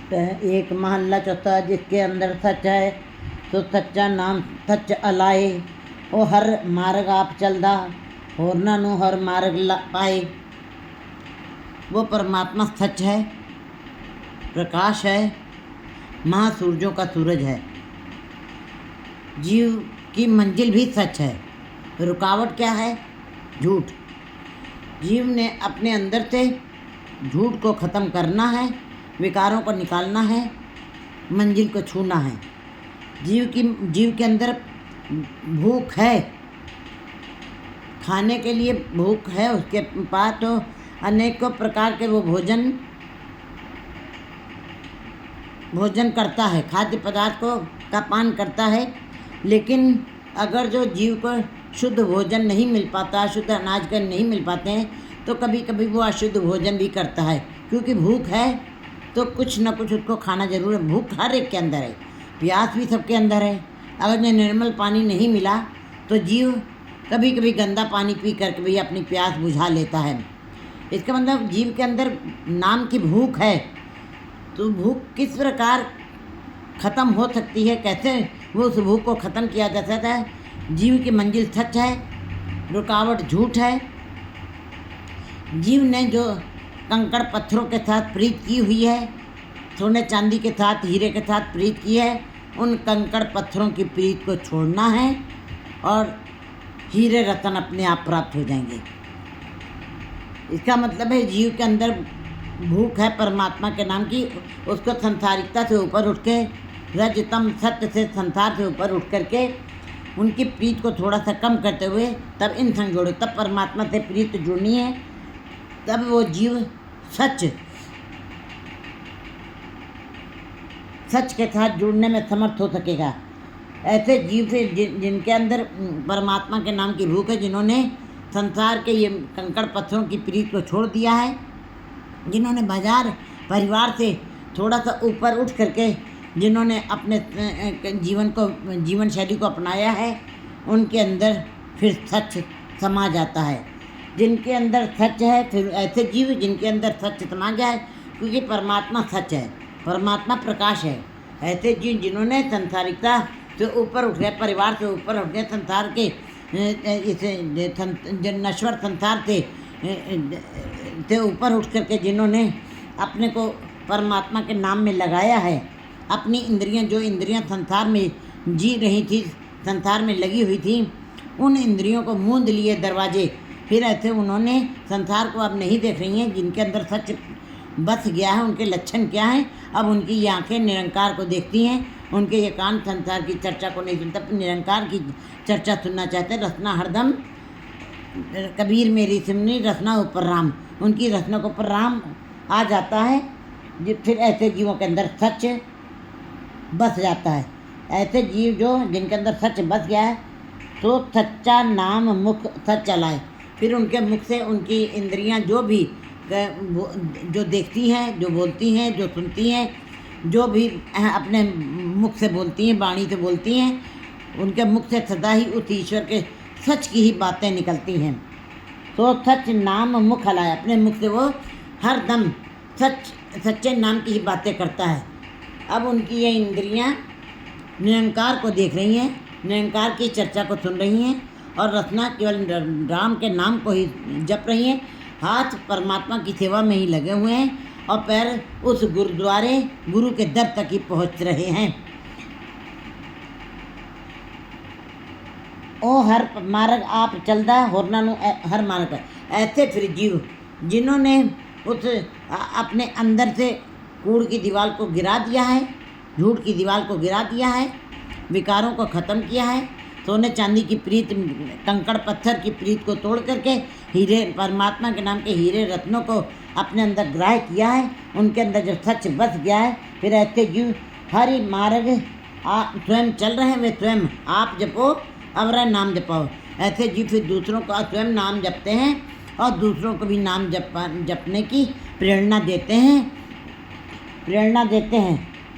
एक महल्ला चौथा जिसके अंदर सच है, तो सच्चा नाम सच अलाए। ओ हर मार्ग आप चलदा, होरना नू हर मार्ग पाए। वो परमात्मा सच है, प्रकाश है, महासूरजों का सूरज है। जीव की मंजिल भी सच है। रुकावट क्या है? झूठ। जीव ने अपने अंदर से झूठ को ख़त्म करना है, विकारों को निकालना है, मंजिल को छूना है। जीव के अंदर भूख है, खाने के लिए भूख है, उसके पास तो अनेकों प्रकार के वो भोजन करता है, खाद्य पदार्थ का पान करता है। लेकिन अगर जो जीव को शुद्ध भोजन नहीं मिल पाता, शुद्ध अनाज का नहीं मिल पाते हैं, तो कभी कभी वो अशुद्ध भोजन भी करता है, क्योंकि भूख है तो कुछ न कुछ उसको खाना जरूर है। भूख हर एक के अंदर है, प्यास भी सबके अंदर है। अगर जो निर्मल पानी नहीं मिला तो जीव कभी कभी गंदा पानी पी करके भी अपनी प्यास बुझा लेता है। इसका मतलब जीव के अंदर नाम की भूख है। तो भूख किस प्रकार ख़त्म हो सकती है, कैसे वो उस भूख को ख़त्म किया जा सकता है? जीव की मंजिल सच है, रुकावट झूठ है। जीव ने जो कंकड़ पत्थरों के साथ प्रीत की हुई है, सोने चांदी के साथ, हीरे के साथ प्रीत की है, उन कंकड़ पत्थरों की प्रीत को छोड़ना है और हीरे रतन अपने आप प्राप्त हो जाएंगे। इसका मतलब है जीव के अंदर भूख है परमात्मा के नाम की, उसको संसारिकता से ऊपर उठ के, रजतम सत्य से, संसार से ऊपर उठ करके उनकी प्रीत को थोड़ा सा कम करते हुए तब इन संग जोड़े, तब परमात्मा से प्रीत जुड़नी है, तब वो जीव सच के साथ जुड़ने में समर्थ हो सकेगा। ऐसे जीव से जिनके अंदर परमात्मा के नाम की भूख है, जिन्होंने संसार के ये कंकड़ पत्थरों की प्रीत को छोड़ दिया है, जिन्होंने बाजार परिवार से थोड़ा सा ऊपर उठ करके जिन्होंने अपने जीवन शैली को अपनाया है, उनके अंदर फिर सच समा जाता है। जिनके अंदर सच है, फिर ऐसे जीव जिनके अंदर सच समा जाए, क्योंकि परमात्मा सच है, परमात्मा प्रकाश है। ऐसे जीव जिन्होंने संसारिकता से ऊपर उठ गए, परिवार से ऊपर उठ गए, संसार के इस नश्वर संसार से ऊपर उठ करके जिन्होंने अपने को परमात्मा के नाम में लगाया है, अपनी जो इंद्रियां संसार में जी रही थी, संसार में लगी हुई थी, उन इंद्रियों को मूंद लिए दरवाजे। फिर ऐसे उन्होंने संसार को अब नहीं देख रही हैं, जिनके अंदर सच बस गया है, उनके लक्षण क्या हैं, अब उनकी ये आँखें निरंकार को देखती हैं, उनके ये कान संसार की चर्चा को नहीं सुनता, निरंकार की चर्चा सुनना चाहते हैं। रसना हरदम कबीर मेरी सिमनी, रसना ऊपर राम, उनकी रसना के ऊपर राम आ जाता है। फिर ऐसे जीवों के अंदर सच बस जाता है। ऐसे जीव जिनके अंदर सच बस गया है, तो सच्चा नाम मुख सच चलाए। फिर उनके मुख से उनकी इंद्रियां जो देखती हैं, जो बोलती हैं, जो सुनती हैं, जो भी अपने मुख से बोलती हैं, वाणी से बोलती हैं, उनके मुख से सदा ही उस ईश्वर के सच की ही बातें निकलती हैं। तो सच नाम मुख हलाए, अपने मुख से वो हर दम सच्चे नाम की ही बातें करता है। अब उनकी ये इंद्रियां निरंकार को देख रही हैं, निरंकार की चर्चा को सुन रही हैं, और रचना केवल राम के नाम को ही जप रही हैं। हाथ परमात्मा की सेवा में ही लगे हुए हैं, और पैर उस गुरु के दर तक ही पहुंच रहे हैं। ओ हर मार्ग आप चलदा, होरना नु हर मार्ग। ऐसे फिर जीव जिन्होंने उस अपने अंदर से कूड़ की दीवार को गिरा दिया है, झूठ की दीवार को गिरा दिया है, विकारों को ख़त्म किया है, सोने चांदी की प्रीत, कंकड़ पत्थर की प्रीत को तोड़ करके हीरे, परमात्मा के नाम के हीरे रत्नों को अपने अंदर ग्राह्य किया है, उनके अंदर जब सच बस गया है, फिर ऐसे जीव हरि मार्ग स्वयं चल रहे हैं, वे स्वयं आप जपो, अवरा नाम जपाओ। ऐसे जीव फिर दूसरों का स्वयं नाम जपते हैं और दूसरों को भी नाम जपने की प्रेरणा देते हैं।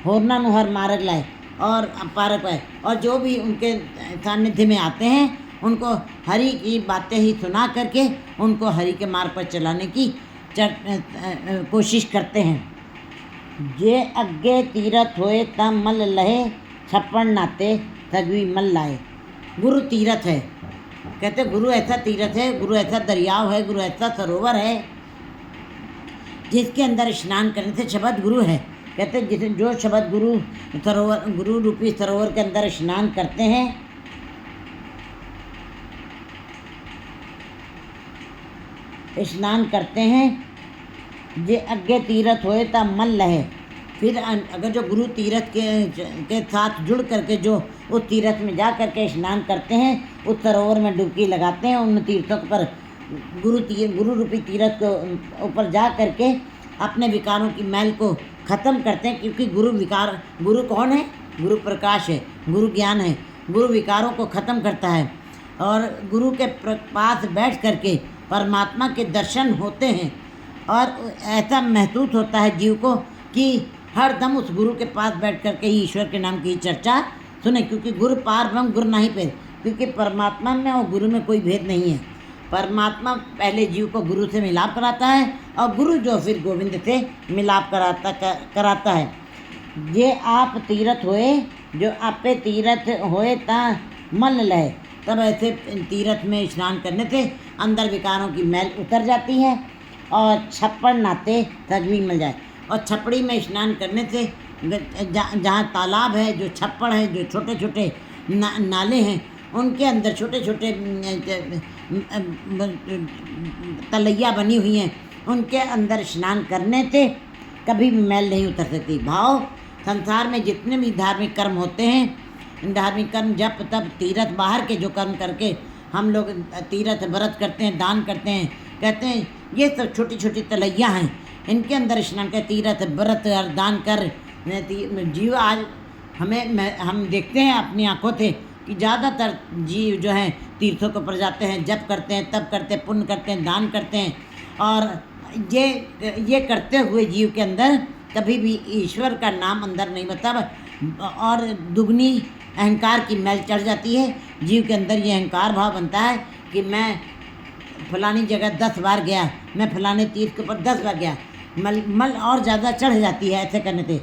होरना नु हर मार्ग लाए और पारक पाए, और जो भी उनके सानिध्य में आते हैं उनको हरि की बातें ही सुना करके उनको हरि के मार्ग पर चलाने की कोशिश करते हैं। जे अग्गे तीरथ होए ता मल लहे, छप्पन नाते तगवी मल लाए। गुरु तीरथ है, कहते गुरु ऐसा तीरथ है, गुरु ऐसा दरियाव है, गुरु ऐसा सरोवर है जिसके अंदर स्नान करने से शब्द गुरु है। कहते जिसे जो शब्द गुरु सरोवर, गुरु रूपी सरोवर के अंदर स्नान करते हैं, स्नान करते हैं, जे अग्गे तीरथ होए ता मल लहे। फिर अगर जो गुरु तीरथ के साथ जुड़ करके जो उस तीरथ में जा करके स्नान करते हैं, उस सरोवर में डुबकी लगाते हैं, उन तीर्थों पर गुरु रूपी तीरथ को ऊपर जा करके अपने विकारों की मैल को ख़त्म करते हैं। क्योंकि गुरु कौन है? गुरु प्रकाश है, गुरु ज्ञान है, गुरु विकारों को ख़त्म करता है। और गुरु के पास बैठ करके परमात्मा के दर्शन होते हैं और ऐसा महसूस होता है जीव को कि हर दम उस गुरु के पास बैठ करके ही ईश्वर के नाम की चर्चा सुने। क्योंकि गुरु पार ब्रह्म गुरु नहीं पेद, क्योंकि परमात्मा में और गुरु में कोई भेद नहीं है। परमात्मा पहले जीव को गुरु से मिलाप कराता है और गुरु जो फिर गोविंद से मिलाप कराता है। जे आप तीरथ होए, जो आपे तीरथ होए ता मल लहे। तब ऐसे तीरथ में स्नान करने से अंदर विकारों की मैल उतर जाती है और छप्पन नाते तगवी मिल जाए। और छपड़ी में स्नान करने से जहाँ तालाब है, जो छप्पड़ है, जो छोटे छोटे नाले हैं, उनके अंदर छोटे छोटे तलैया बनी हुई हैं, उनके अंदर स्नान करने से कभी भी मैल नहीं उतर सकती। भाव संसार में जितने भी धार्मिक कर्म होते हैं, धार्मिक कर्म जप तप तीर्थ बाहर के जो कर्म करके हम लोग तीर्थ व्रत करते हैं, दान करते हैं, कहते हैं ये सब छोटी छोटी तलैया हैं, इनके अंदर स्नान कर तीर्थ व्रत और दान कर जीव आज हम देखते हैं अपनी आंखों से कि ज़्यादातर जीव जो हैं तीर्थों को पर जाते हैं, जप करते हैं, तप करते हैं, पुण्य करते हैं, दान करते हैं। और ये करते हुए जीव के अंदर कभी भी ईश्वर का नाम अंदर नहीं बता और दुगनी अहंकार की मैल चढ़ जाती है। जीव के अंदर ये अहंकार भाव बनता है कि मैं फलानी जगह 10 बार गया, मैं फलाने तीर्थ के ऊपर 10 बार गया। मल और ज़्यादा चढ़ जाती है ऐसे करने से।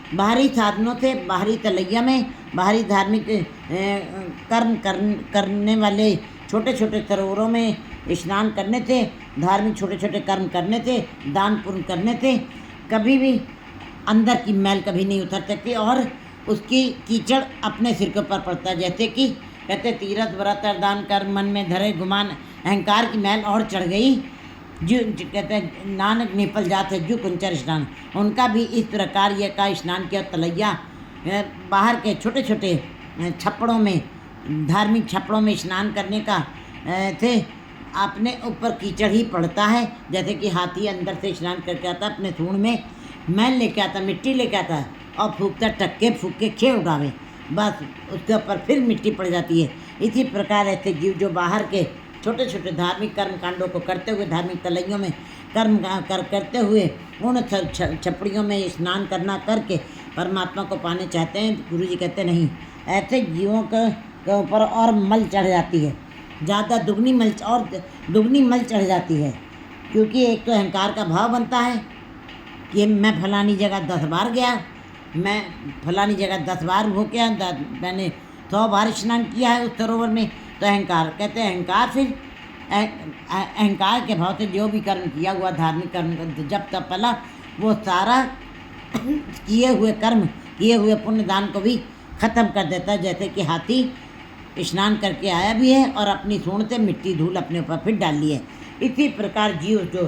बाहरी साधनों से, बाहरी तलैया में, बाहरी धार्मिक कर्म करने वाले छोटे छोटे सरोवरों में स्नान करने से, धार्मिक छोटे छोटे कर्म करने से, दान पुण्य करने से कभी भी अंदर की मैल कभी नहीं उतर सकती और उसकी कीचड़ अपने सिर के ऊपर पड़ता है। जैसे कि कहते तीर्थ व्रत दान कर मन में धरे गुमान, अहंकार की मैल और चढ़ गई। जो कहते हैं नानक निपल जाते जो कुंचर स्नान, उनका भी इस प्रकार ये का स्नान किया। तलैया बाहर के छोटे छोटे छप्पड़ों में, धार्मिक छप्पड़ों में स्नान करने का थे अपने ऊपर कीचड़ ही पड़ता है। जैसे कि हाथी अंदर से स्नान करके आता, अपने सूंड में मैल लेके आता, मिट्टी लेके आता और फूकता टक्के फूक के खे उड़ावे, बस उसके ऊपर फिर मिट्टी पड़ जाती है। इसी प्रकार ऐसे जीव जो बाहर के छोटे छोटे धार्मिक कर्म कांडों को करते हुए, धार्मिक तलैयों में कर्म करते हुए उन छपड़ियों में स्नान करना करके परमात्मा को पाने चाहते हैं, गुरु जी कहते नहीं, ऐसे जीवों के ऊपर और मल चढ़ जाती है, ज़्यादा दुगनी मल चढ़ जाती है। क्योंकि एक तो अहंकार का भाव बनता है कि मैं फलानी जगह 10 बार गया, मैं फलानी जगह 10 बार हो गया, मैंने 100 बार स्नान किया है उस सरोवर में। तो अहंकार कहते हैं, अहंकार फिर अहंकार के भाव से जो भी कर्म किया हुआ, धार्मिक कर्म जब तब पला, वो सारा किए हुए कर्म, किए हुए पुण्य दान को भी ख़त्म कर देता है। जैसे कि हाथी स्नान करके आया भी है और अपनी सूंड से मिट्टी धूल अपने ऊपर फिर डाल ली है। इसी प्रकार जीव जो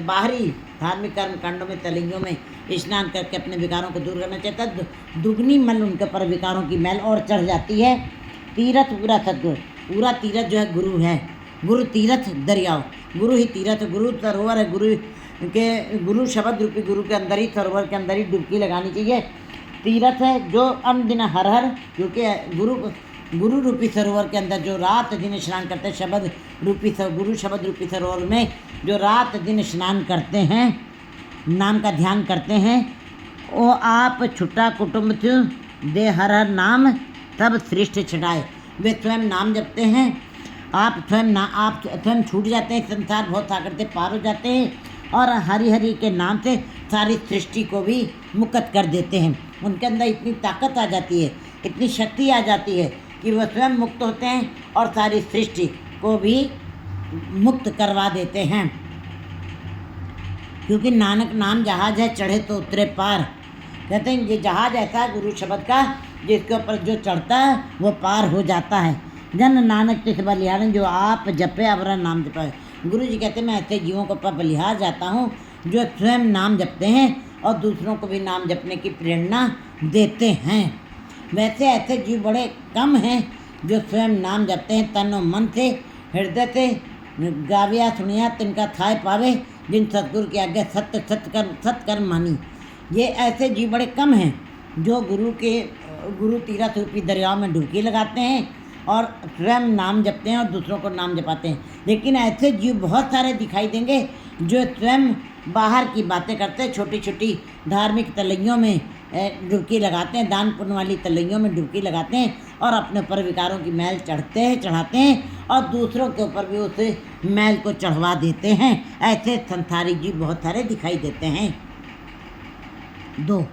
बाहरी धार्मिक कर्म कांडों में, तलैयों में स्नान करके अपने विकारों को दूर करना चाहता है, दुगनी मल उनके पर विकारों की मैल और चढ़ जाती है। तीरथ पूरा सदगुरु, पूरा तीरथ जो है गुरु है, गुरु तीरथ दरियाव, गुरु ही तीरथ, गुरु सरोवर है। गुरु शब्द रूपी गुरु के अंदर ही, सरोवर के अंदर ही डुबकी लगानी चाहिए। तीरथ है जो दिन हर हर, क्योंकि गुरु रूपी सरोवर के अंदर जो रात दिन स्नान करते हैं, गुरु शब्द रूपी सरोवर में जो रात दिन स्नान करते हैं, नाम का ध्यान करते हैं, वो आप छुट्टा कुटुंब दे हर हर नाम तब श्रेष्ठ छटाए। वे स्वयं नाम जपते हैं, आप स्वयं छूट जाते हैं, संसार बहुत सागर से पार हो जाते हैं और हरि हरि के नाम से सारी सृष्टि को भी मुक्त कर देते हैं। उनके अंदर इतनी ताकत आ जाती है, इतनी शक्ति आ जाती है कि वह स्वयं मुक्त होते हैं और सारी सृष्टि को भी मुक्त करवा देते हैं। क्योंकि नानक नाम जहाज है, चढ़े तो उतरे पार। कहते हैं ये जहाज ऐसा है गुरु शब्द का, जिसके ऊपर जो चढ़ता है वो पार हो जाता है। जन नानक तिस बलिहारन, जो आप जपे अवरा नाम जपे। गुरु जी कहते हैं मैं ऐसे जीवों को पर बलिहार जाता हूँ जो स्वयं नाम जपते हैं और दूसरों को भी नाम जपने की प्रेरणा देते हैं। वैसे ऐसे जीव बड़े कम हैं जो स्वयं नाम जपते हैं तन और मन से, हृदय से। गाविया सुनिया तिनका थाय पावे, जिन सतगुरु की आज्ञा सत्य सत्कर्म मानी। ये ऐसे जीव बड़े कम हैं जो गुरु तीरथ रूपी दरियाओं में डुबकी लगाते हैं और स्वयं नाम जपते हैं और दूसरों को नाम जपाते हैं। लेकिन ऐसे जीव बहुत सारे दिखाई देंगे जो स्वयं बाहर की बातें करते हैं, छोटी छोटी धार्मिक तलैयों में डुबकी लगाते हैं, दान पुण्य वाली तलैयों में डुबकी लगाते हैं और अपने ऊपर विकारों की मैल चढ़ाते हैं और दूसरों के ऊपर भी उस मैल को चढ़वा देते हैं। ऐसे संसारिक जीव बहुत सारे दिखाई देते हैं। 2